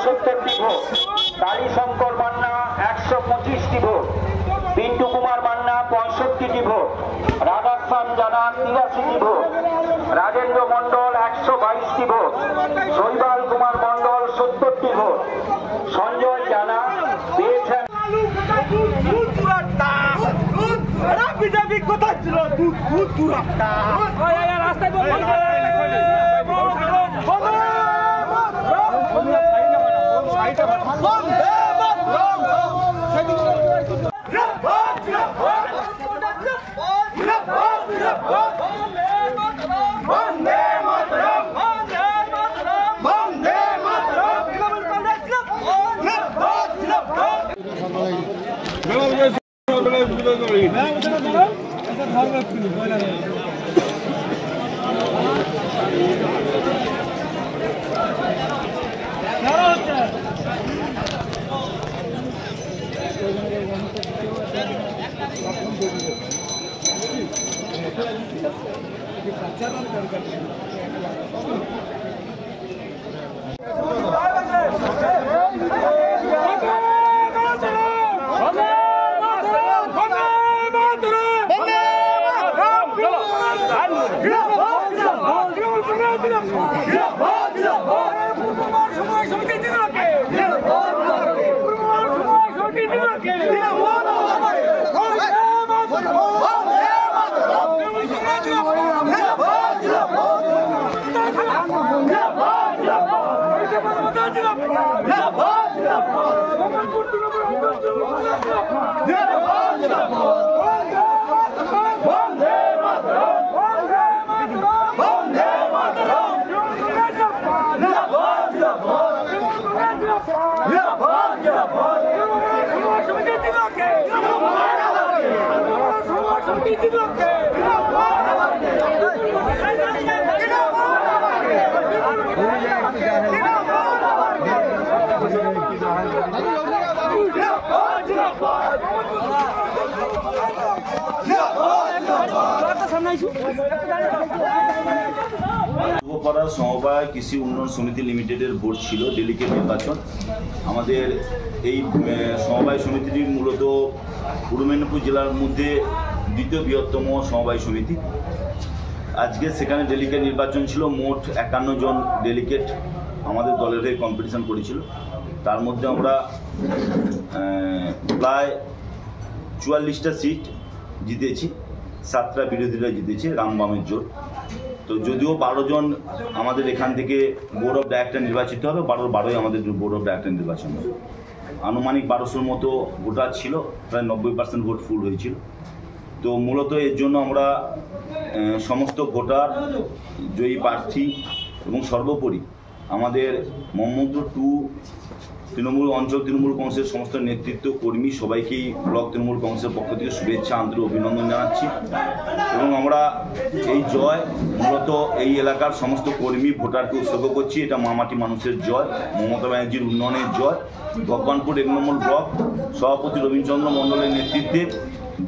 69টি ভোট, কালীশঙ্কর মান্না 125টি ভোট, পিন্টু কুমার মান্না 65টি ভোট, রাধাশ্যাম জানা 83টি ভোট, রাজেন্দ্র মন্ডল 122টি ভোট, শৈবাল কুমার মন্ডল 70টি ভোট, সঞ্জয় জানা পেয়েছেন। বিজেপি কোথায় ছিল? রাস্তায় সমবায় কৃষি উন্নয়ন সমিতি লিমিটেডের ভোট ছিল ডেলিগেট নির্বাচন। আমাদের এই সমবায় সমিতিটি মূলত পূর্ব মেদিনীপুর জেলার মধ্যে দ্বিতীয় বৃহত্তম সমবায় সমিতি। আজকে সেখানে ডেলিগেট নির্বাচন ছিল। মোট 51 জন ডেলিগেট আমাদের দলের হয়ে কম্পিটিশন করেছিল। তার মধ্যে আমরা প্রায় 44টা সিট জিতেছি, 7টা বিরোধীরা জিতেছে, রামবামের জোট। তো যদিও 12 জন আমাদের এখান থেকে বোর্ড অফ ডাইরেক্টর নির্বাচিত হবে, 12ই আমাদের বোর্ড অফ ডাইরেক্টর নির্বাচন হবে। আনুমানিক 1200-র মতো ভোটার ছিল, প্রায় 90% ভোট ফুল হয়েছিল। তো মূলত এর জন্য আমরা সমস্ত ভোটার, জয়ী প্রার্থী এবং সর্বোপরি আমাদের মোহাম্মদপুর 2 তৃণমূল অঞ্চল তৃণমূল কংগ্রেসের সমস্ত নেতৃত্ব কর্মী সবাইকেই ব্লক তৃণমূল কংগ্রেসের পক্ষ থেকে শুভেচ্ছা, আন্তরিক অভিনন্দন জানাচ্ছি। এবং আমরা এই জয় মূলত এই এলাকার সমস্ত কর্মী ভোটারকে উৎসর্গ করছি। এটা মামাটি মানুষের জয়, মমতা ব্যানার্জির উন্নয়নের জয়। ভগবানপুর 1 নম্বর ব্লক সভাপতি রবীন্দ্রচন্দ্র মণ্ডলের নেতৃত্বে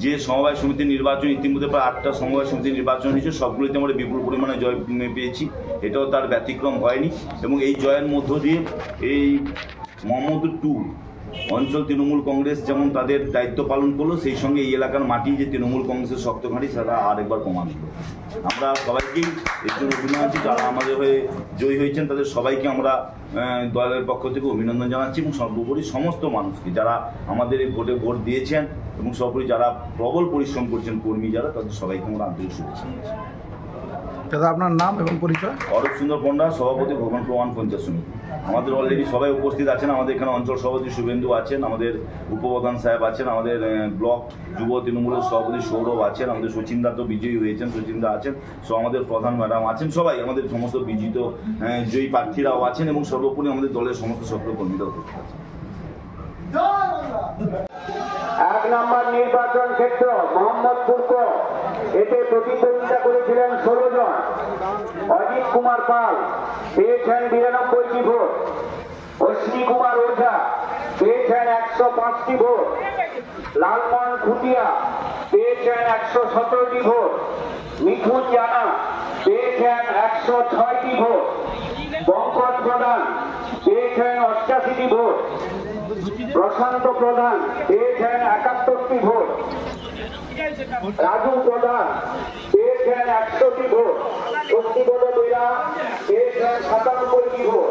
যে সমবায় সমিতির নির্বাচন, ইতিমধ্যে প্রায় 8টা সমবায় সমিতির নির্বাচন হয়েছে, সবগুলিতে আমরা বিপুল পরিমাণে জয় পেয়েছি। এটাও তার ব্যতিক্রম হয়নি। এবং এই জয়ের মধ্য দিয়ে এই মোহাম্মদপুর 2 অঞ্চল তৃণমূল কংগ্রেস যেমন তাদের দায়িত্ব পালন করলো, সেই সঙ্গে এই এলাকার মাটি যে তৃণমূল কংগ্রেসের শক্ত ঘাঁটি সেটা আরেকবার প্রমাণ হলো। আমরা সবাইকেই এর জন্য অভিনন্দন, যারা আমাদের হয়ে জয়ী হয়েছেন তাদের সবাইকে আমরা দলের পক্ষ থেকে অভিনন্দন জানাচ্ছি। এবং সর্বোপরি সমস্ত মানুষকে যারা আমাদের এই ভোটে ভোট দিয়েছেন এবং সর্বোপরি যারা প্রবল পরিশ্রম করছেন কর্মী যারা, তাদের সবাইকে আমরা আন্তরিক শুভেচ্ছা জানাচ্ছি। দাদা আপনার নাম এবং পরিচয়? অরূপ সুন্দর পণ্ডা, সভাপতি ভগবানপুর 1 পঞ্চায়েত সমিতি। আমাদের অলরেডি সবাই উপস্থিত আছেন। আমাদের এখানে অঞ্চল সভাপতি শুভেন্দু আছেন, আমাদের উপপ্রধান সাহেব আছেন, আমাদের ব্লক যুব তৃণমূলের সভাপতি সৌরভ আছেন, আমাদের সচিনদা তো বিজয়ী হয়েছেন, সচিনদা আছেন, আমাদের প্রধান ম্যাডাম আছেন, সবাই আমাদের সমস্ত বিজিত জয়ী প্রার্থীরাও আছেন এবং সর্বোপরি আমাদের দলের সমস্ত সক্রিয় কর্মীরাও উপস্থিত আছেন। 1 নম্বর নির্বাচন ক্ষেত্র মোহাম্মদপুর, এতে প্রতিদ্বন্দ্বিতা করেছিলেন 16 জন। অজিত কুমার পাল পেয়েছেন 92টি ভোট, অশ্বিনী কুমার ওঝা পেয়েছেন 105টি ভোট, লালমোহন খুটিয়া পেয়েছেন 117টি ভোট, মিঠুন জানা পেয়েছেন 106টি ভোট, পঙ্কজ প্রধান পেয়েছেন পেয়েছেন 88টি ভোট। প্রশান্ত প্রধান পেয়েছেন 71টি ভোট। রাজু প্রধান পেয়েছেন 100টি ভোট। শক্তিপদ বেরা পেয়েছেন 97টি ভোট।